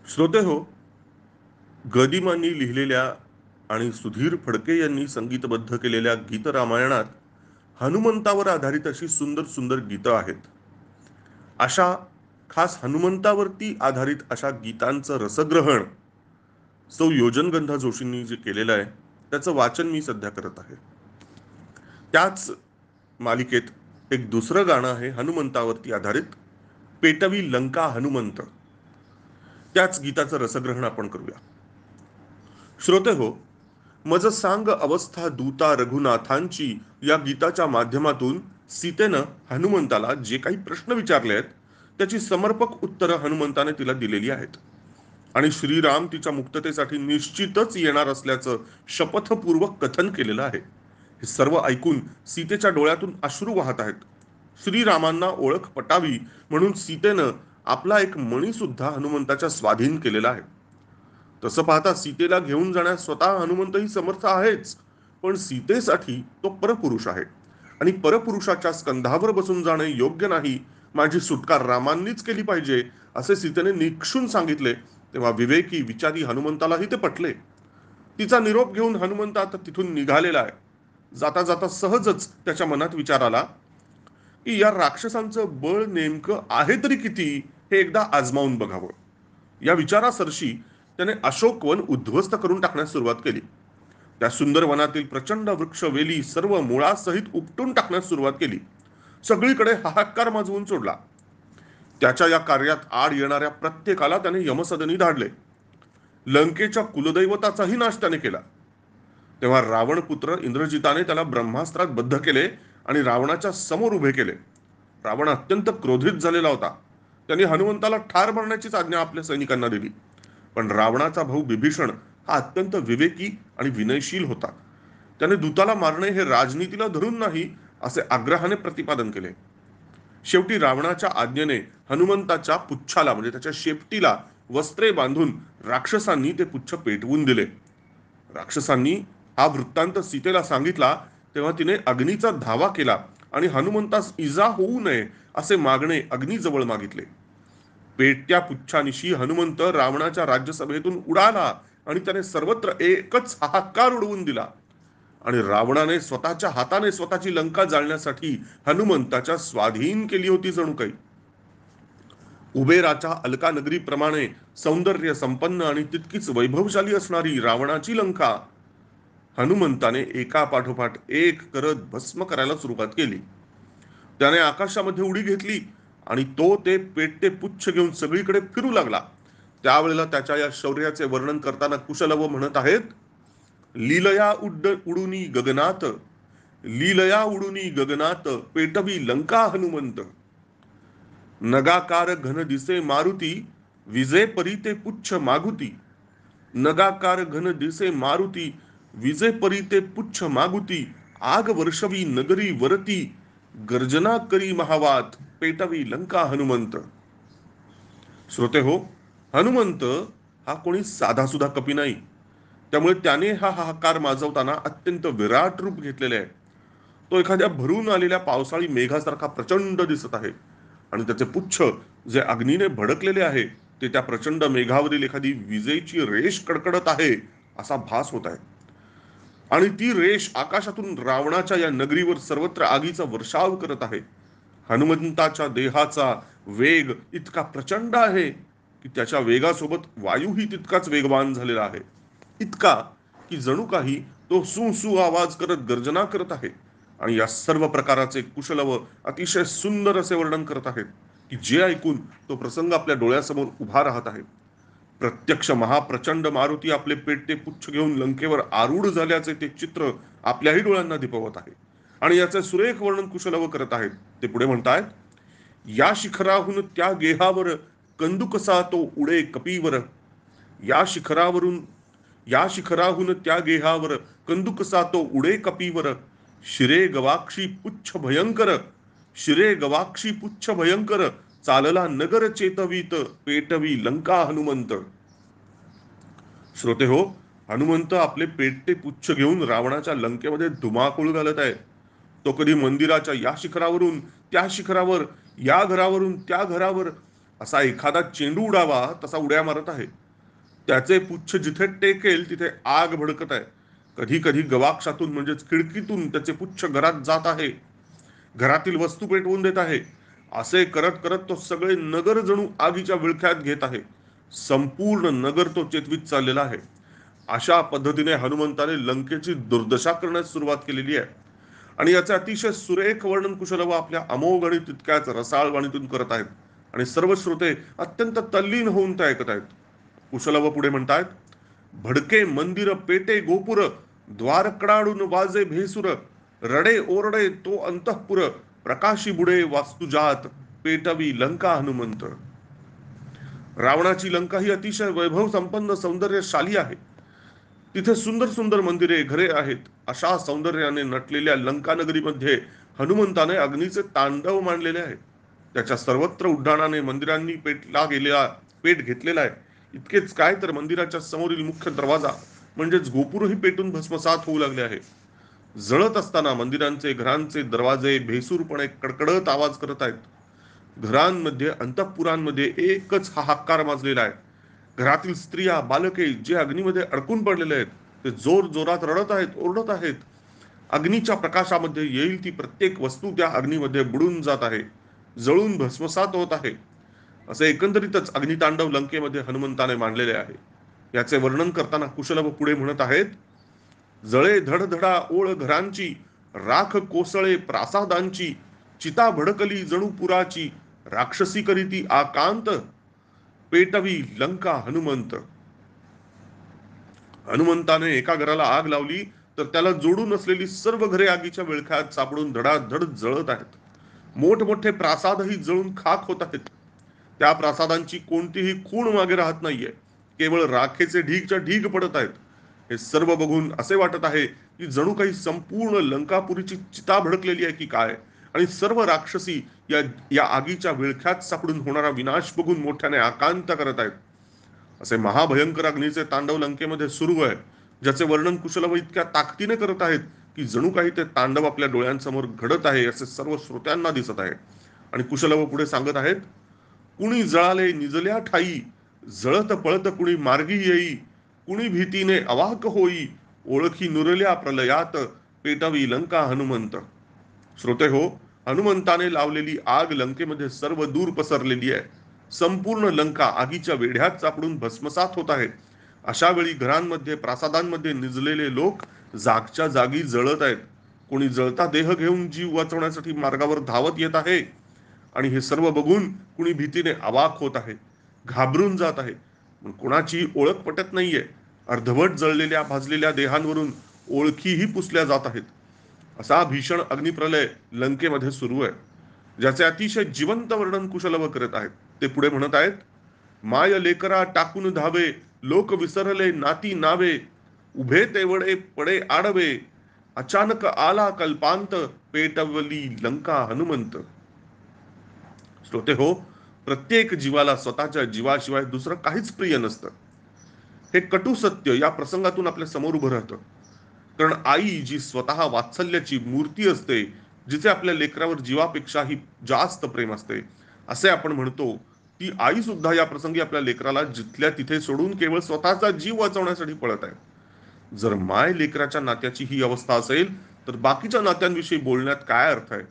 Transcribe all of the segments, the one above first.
श्रोते हो, गदिमांनी लिहिलेल्या आणि सुधीर फडके यांनी संगीतबद्ध केलेल्या गीत रामायणात हनुमंतावर आधारित अशी सुंदर सुंदर गीतं आहेत. अशा खास हनुमंतावरती आधारित अशा गीतांचं रसग्रहण सौ योजनगंधा जोशींनी जे केलेलं आहे, त्याचं वाचन मी सध्या करत आहे. त्याच मालिकेत एक दुसरं गाणं आहे हनुमंतावरती आधारित, पेटवी लंका हनुमंत. त्याच गीताचं रसग्रहण आपण करूया. श्रोते हो, मज सांग अवस्था दूता रघुनाथांची या गीताच्या माध्यमातून सीतेनं हनुमंताला जे काही प्रश्न विचारले आहेत त्याची समर्पक उत्तरं हनुमंताने तिला दिलेली आहेत. आणि श्रीराम तिच्या मुक्ततेसाठी निश्चितच येणार असल्याचं शपथपूर्वक कथन केलेलं आहे. हे सर्व ऐकून सीतेच्या डोळ्यातून अश्रू वाहत आहेत. श्रीरामांना ओळख पटावी म्हणून सीतेनं आपला एक मणी सुद्धा हनुमंताच्या स्वाधीन केलेला आहे. तसं पाहता सीतेला घेऊन जाण्यास स्वतः हनुमंतही समर्थ आहेच, पण सीतेसाठी तो परपुरुष आहे आणि परपुरुषाच्या स्कंधावर बसून जाणे योग्य नाही. माझी सुटका रामांनीच केली पाहिजे असे सीतेने निक्षून सांगितले. तेव्हा विवेकी विचारी हनुमंतालाही ते पटले. तिचा निरोप घेऊन हनुमंत आता तिथून निघालेला आहे. जाता जाता सहजच त्याच्या मनात विचार आला की या राक्षसांचं बळ नेमकं आहे तरी किती, हे एकदा आजमावून बघावं. या विचारासरशी त्याने अशोकवन उद्ध्वस्त करून टाकण्यास सुरुवात केली. त्या सुंदर वनातील प्रचंड वृक्ष वेली सर्व मुळासहित उपटून टाकण्यास सुरुवात केली. सगळीकडे हाहाकार माजवून सोडला. त्याच्या या कार्यात आड येणाऱ्या प्रत्येकाला त्याने यमसदनी धाडले. लंकेच्या कुलदैवताचाही नाश त्याने केला. तेव्हा रावणपुत्र इंद्रजिताने त्याला ब्रह्मास्त्रात बद्ध केले आणि रावणाच्या समोर उभे केले. रावण अत्यंत क्रोधित झालेला होता. त्यांनी हनुमंताला ठार मारण्याचीच आज्ञा आपल्या सैनिकांना दिली. पण रावणाचा भाऊ बिभीषण हा अत्यंत विवेकी आणि विनयशील होता. त्याने दूताला मारणे हे राजनीतीला धरून नाही असे आग्रहाने प्रतिपादन केले. शेवटी रावणाच्या आज्ञेने हनुमंताच्या पुच्छाला म्हणजे त्याच्या शेपटीला वस्त्रे बांधून राक्षसांनी ते पुच्छ पेटवून दिले. राक्षसांनी हा वृत्तांत सीतेला सांगितला तेव्हा तिने अग्नीचा धावा केला आणि हनुमंतास इजा होऊ नये असे मागणे अग्नीजवळ मागितले. पेटत्या पुच्छानिशी हनुमंत रावणाच्या राज्यसभेतून उडाला आणि त्याने सर्वत्र एकच हाहाकार उडवून दिला. आणि रावणाने स्वतःच्या हाताने स्वतःची लंका जाळण्यासाठी हनुमंताच्या स्वाधीन केली होती जणू काही. कुबेराच्या अलका नगरीप्रमाणे सौंदर्य संपन्न आणि तितकीच वैभवशाली असणारी रावणाची लंका हनुमंताने एका पाठोपाठ एक करत भस्म करायला सुरुवात केली. त्याने आकाशामध्ये उडी घेतली आणि तो ते पेटते पुच्छ घेऊन सगळीकडे फिरू लागला. त्यावेळेला त्याच्या या शौर्याचे वर्णन करताना कुशलव म्हणत आहेत, लीलया उडुनी गगनात, लीलया उडुनी गगनात पेटवी लंका हनुमंत. नगाकार घन दिसे मारुती, विजे परी ते पुच्छ मागुती. नगाकार घन दिसे मारुती, विजे परी ते पुच्छ मागुती. आग वर्षवी नगरी वरती, गर्जना करी महावात पेटवी लंका हनुमंत. श्रोते हो, हनुमंत हा कोणी साधासुधा कपी नाही. त्यामुळे त्याने हा हाहाकार माजवताना अत्यंत विराट रूप घेतलेले आहे. तो एखाद्या भरून आलेल्या पावसाळी मेघासारखा प्रचंड दिसत आहे आणि त्याचे पुच्छ जे अग्नीने भडकलेले आहे ते त्या प्रचंड मेघावरील एखादी विजेची रेष कडकडत आहे असा भास होत आहे. आणि ती रेष आकाशातून रावणाच्या या नगरीवर सर्वत्र आगीचा वर्षाव करत आहे. हनुमंताच्या देहाचा वेग इतका प्रचंड आहे की त्याच्या वेगासोबत वायूही तितकाच वेगवान झालेला आहे. इतका की जणू काही तो सू सू आवाज करत गर्जना करत आहे. आणि या सर्व प्रकाराचे कुशलव अतिशय सुंदर असे वर्णन करत आहेत की जे ऐकून तो प्रसंग आपल्या डोळ्यासमोर उभा राहत आहे. प्रत्यक्ष महाप्रचंड मारुती आपले पेटते पुच्छ घेऊन लंकेवर आरूढ झाल्याचे ते चित्र आपल्याही डोळ्यांना दिपवत आहे. आणि याचे सुरेख वर्णन कुशलव करत आहेत. ते पुढे म्हणतायत, या शिखराहून त्या गेहावर कंदुकसा तो उडे कपीवर. या शिखरावरून या शिखराहून त्या गेहावर कंदुकसा तो उडे कपीवर. शिरे गवाक्षी पुच्छ भयंकर, शिरे गवाक्षी पुच्छ भयंकर. चालला नगर चेतवीत पेटवी लंका हनुमंत. श्रोते हो, हनुमंत आपले पेटते पुच्छ घेऊन रावणाच्या लंकेमध्ये धुमाकूळ घालत आहे. तो कधी मंदिराच्या या शिखरावरून त्या शिखरावर, या घरावरून त्या घरावर, असा एखादा चेंडू उडावा तसा उड्या मारत आहे. त्याचे पुच्छ जिथे टेकेल तिथे आग भडकत आहे. कधी कधी गवाक्षातून म्हणजेच खिडकीतून त्याचे पुच्छ घरात जात आहे. घरातील वस्तू पेटवून देत आहे. असे करत करत तो सगळे नगर जणू आगीच्या विळख्यात घेत आहे. संपूर्ण नगर तो चेतवीत चाललेला आहे. अशा पद्धतीने हनुमंताने लंकेची दुर्दशा करण्यास सुरुवात केलेली आहे. आणि याचे अतिशय सुरेख वर्णन कुशलव आपल्या अमोघ आणि तितक्याच रसाळ वाणीतून करत आहेत. आणि सर्व श्रोते अत्यंत तल्लीन होऊन ते ऐकत आहेत. कुशलव पुढे म्हणतायत, भडके मंदिर पेटे गोपुर, द्वार कडाडून वाजे भेसुर, रडे ओरडे तो अंतःपुर, प्रकाशी बुडे वास्तुजात, पेटवी लंका हनुमंत. रावणाची लंका ही अतिशय वैभव संपन्न सौंदर्यशाली आहे. तिथे सुंदर सुंदर मंदिरे घरे आहेत. अशा सौंदर्याने नटलेल्या लंका नगरीमध्ये हनुमंताने अग्नीचे तांडव मांडलेले आहे. त्याच्या सर्वत्र उड्डाणाने मंदिरांनी पेट घेतलेला आहे. इतकेच काय तर मंदिराच्या समोरील मुख्य दरवाजा म्हणजेच गोपुरही पेटून भस्मसात होऊ लागले आहे. जळत असताना मंदिरांचे घरांचे दरवाजे भेसूरपणे कडकडत आवाज करत आहेत. घरांमध्ये अंतःपुरांमध्ये एकच हाहाकार माजलेला आहे. घरातील स्त्रिया बालके जे अग्नीमध्ये अडकून पडलेले आहेत ते जोर जोरात रडत आहेत, ओरडत आहेत. अग्नीच्या प्रकाशामध्ये येईल ती प्रत्येक वस्तू त्या अग्नीमध्ये बुडून जात आहे, जळून भस्मसात होत आहे. असे एकंदरीतच अग्नितांडव लंकेमध्ये हनुमंताने मांडलेले आहे. याचे वर्णन करताना कुशलभ पुढे म्हणत आहेत, जळे धडधडा ओळ घरांची, राख कोसळे प्रासादांची, चिता भडकली जणू पुराची, राक्षसी करीती आकांत, पेटवी लंका हनुमंत. हनुमंताने एका घराला आग लावली तर त्याला जोडून असलेली सर्व घरे आगीच्या विळख्यात सापडून धडाधड जळत आहेत. मोठमोठे प्रासादही जळून खाक होत आहेत. त्या प्रासादांची कोणतीही खूण मागे राहत नाहीये. केवळ राखेचे ढीगच्या ढीग पडत आहेत. हे सर्व बघून असे वाटत आहे की जणू काही संपूर्ण लंकापुरीची चिता भडकलेली आहे की काय. आणि सर्व राक्षसी या या आगीच्या विळख्यात सापडून होणारा विनाश बघून मोठ्याने आकांत करत आहेत. असे महाभयंकर अग्नीचे तांडव लंकेमध्ये सुरू आहे, ज्याचे वर्णन कुशलव इतक्या ताकदीने करत आहेत की जणू काही ते तांडव आपल्या डोळ्यांसमोर घडत आहे असे सर्व श्रोत्यांना दिसत आहे. आणि कुशलव पुढे सांगत आहेत, कुणी जळाले निजल्या ठाई, जळत पळत कुणी मार्गी येई, कुणी भीतीने अवाक होई, ओळखी नुरल्या प्रलयात, पेटवी लंका हनुमंत. श्रोते हो, हनुमंताने लावलेली आग लंकेमध्ये सर्व दूर पसरलेली आहे. संपूर्ण लंका आगीच्या वेढ्यात सापडून भस्मसात होत आहे. अशा वेळी घरांमध्ये प्रासादांमध्ये निजलेले लोक जागच्या जागी जळत आहेत. कोणी जळता देह घेऊन जीव वाचवण्यासाठी मार्गावर धावत येत आहे. आणि हे सर्व बघून कुणी भीतीने अवाक होत आहे, घाबरून जात आहे. पण कोणाची ओळख पटत नाहीये. अर्धवट जळलेल्या भाजलेल्या देहांवरून ओळखीही पुसल्या जात आहेत. असा भीषण अग्निप्रलय लंकेमध्ये सुरू आहे, ज्याचे अतिशय जिवंत वर्णन कुशलव करत आहेत. ते पुढे म्हणत आहेत, माय लेकरा टाकून धावे, लोक विसरले नाती नावे, उभे तेवढे पडे आडवे, अचानक आला कल्पांत, पेटवली लंका हनुमंत. श्रोते हो, प्रत्येक जीवाला स्वतःच्या जीवाशिवाय दुसरं काहीच प्रिय नसतं. हे कटू सत्य या प्रसंगातून आपल्या समोर उभं राहतं. कारण आई जी स्वतः वात्सल्याची मूर्ती असते, जिचे आपल्या लेकरावर जीवापेक्षाही जास्त प्रेम असते, असे आपण म्हणतो, ती आई सुद्धा या प्रसंगी आपल्या लेकराला जिथल्या तिथे सोडून केवळ स्वतःचा जीव वाचवण्यासाठी पळत आहे. जर माय लेकराच्या नात्याची ही अवस्था असेल तर बाकीच्या नात्यांविषयी बोलण्यात काय अर्थ आहे.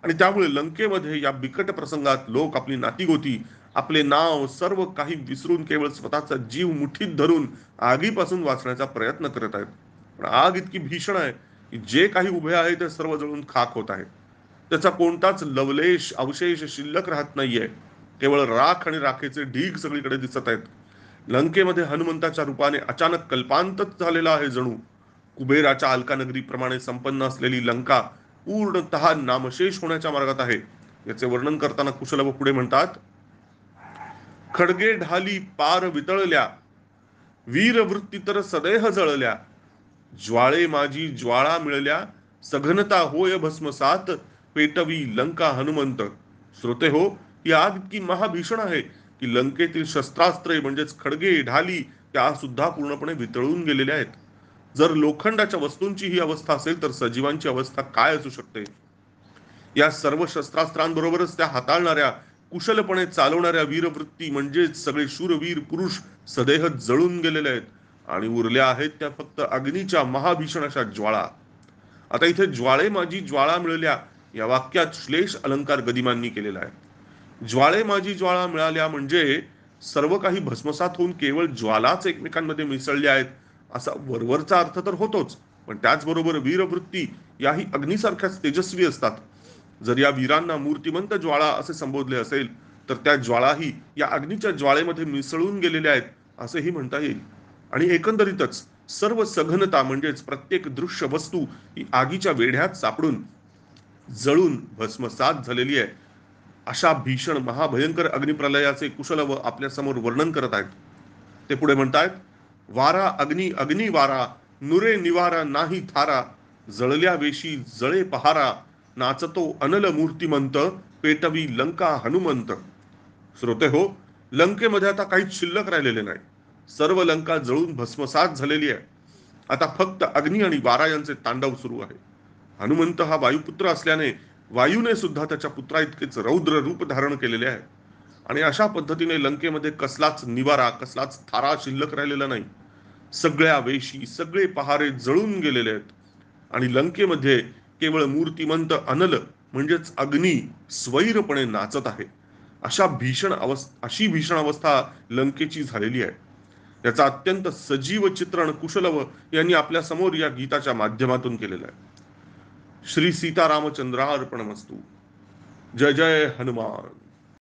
आणि त्यामुळे लंकेमध्ये या बिकट प्रसंगात लोक आपली नातीगोती, आपले नाव, सर्व काही विसरून केवळ स्वतःचा जीव मुठीत धरून आगीपासून वाचण्याचा प्रयत्न करत आहेत. पण आग इतकी भीषण आहे की जे काही उभे आहे ते सर्व जळून खाक होत आहे. त्याचा कोणताच लवलेश अवशेष शिल्लक राहत नाहीये. केवळ राख आणि राखेचे ढीग सगळीकडे दिसत आहेत. लंकेमध्ये हनुमंताच्या रूपाने अचानक कल्पांतच झालेला आहे जणू. कुबेराच्या अलकानगरीप्रमाणे संपन्न असलेली लंका पूर्णतः नामशेष होण्याच्या मार्गात आहे. याचे वर्णन करताना कुशलव पुढे म्हणतात, खडगे ढाली पार वितळल्या, वीर वृत्ती तर सदेह जळल्या, ज्वाळे माझी ज्वाळा मिळल्या, सघनता होय भस्मसात, पेटवी लंका हनुमंत. श्रोते हो, ही आग इतकी महाभीषण आहे की लंकेतील शस्त्रास्त्रे म्हणजेच खडगे ढाली त्या सुद्धा पूर्णपणे वितळून गेलेल्या आहेत. जर लोखंडाच्या वस्तूंची ही अवस्था असेल तर सजीवांची अवस्था काय असू शकते. या सर्व शस्त्रास्त्रांबरोबरच त्या हाताळणाऱ्या कुशलपणे चालवणाऱ्या वीरवृत्ती म्हणजेच सगळे शूरवीर पुरुष सदेह जळून गेलेले आहेत आणि उरल्या आहेत त्या फक्त अग्नीच्या महाभीषण अशा ज्वाळा. आता इथे ज्वाळे माझी ज्वाळा मिळाल्या या वाक्यात श्लेष अलंकार गदिमांनी केलेला आहे. ज्वाळे माझी ज्वाळा मिळाल्या म्हणजे सर्व काही भस्मसात होऊन केवळ ज्वालाच एकमेकांमध्ये मिसळल्या आहेत असा वरवरचा अर्थ तर होतोच, पण त्याचबरोबर वीरवृत्ती याही अग्निसारख्याच तेजस्वी असतात. जर या वीरांना मूर्तिमंत ज्वाळा असे संबोधले असेल तर त्या ज्वाळाही या अग्नीच्या ज्वाळेमध्ये मिसळून गेलेल्या आहेत असेही म्हणता येईल. आणि एकंदरीतच सर्व सघनता म्हणजेच प्रत्येक दृश्य वस्तू ही आगीच्या वेढ्यात सापडून जळून भस्मसात झालेली आहे. अशा भीषण महाभयंकर अग्निप्रलयाचे कुशलव आपल्या समोर वर्णन करत आहेत. ते पुढे म्हणतायत, वारा अग्नी अग्नी वारा, नुरे निवारा नाही थारा, जळल्या वेशी जळे पहारा, नाचतो अनल मूर्तिमंत, पेटवी लंका हनुमंत. श्रोते हो, लंकेमध्ये आता काहीच शिल्लक राहिलेले नाही. सर्व लंका जळून भस्मसात झालेली आहे. आता फक्त अग्नी आणि वारा यांचे तांडव सुरू आहे. हनुमंत हा वायुपुत्र असल्याने वायूने सुद्धा त्याच्या पुत्रा इतकेच रौद्र रूप धारण केलेले आहे. आणि अशा पद्धतीने लंकेमध्ये कसलाच निवारा, कसलाच थारा शिल्लक राहिलेला नाही. सगळ्या वेशी, सगळे पहारे जळून गेलेले आहेत आणि लंकेमध्ये केवळ मूर्तिमंत अनल म्हणजेच अग्नी स्वैरपणे नाचत आहे. अशी भीषण अवस्था लंकेची झालेली आहे. याचा अत्यंत सजीव चित्रण कुशलव यांनी आपल्या समोर या गीताच्या माध्यमातून केलेलं आहे. श्री सीतारामचंद्रार्पणमस्तु. जय जय हनुमान.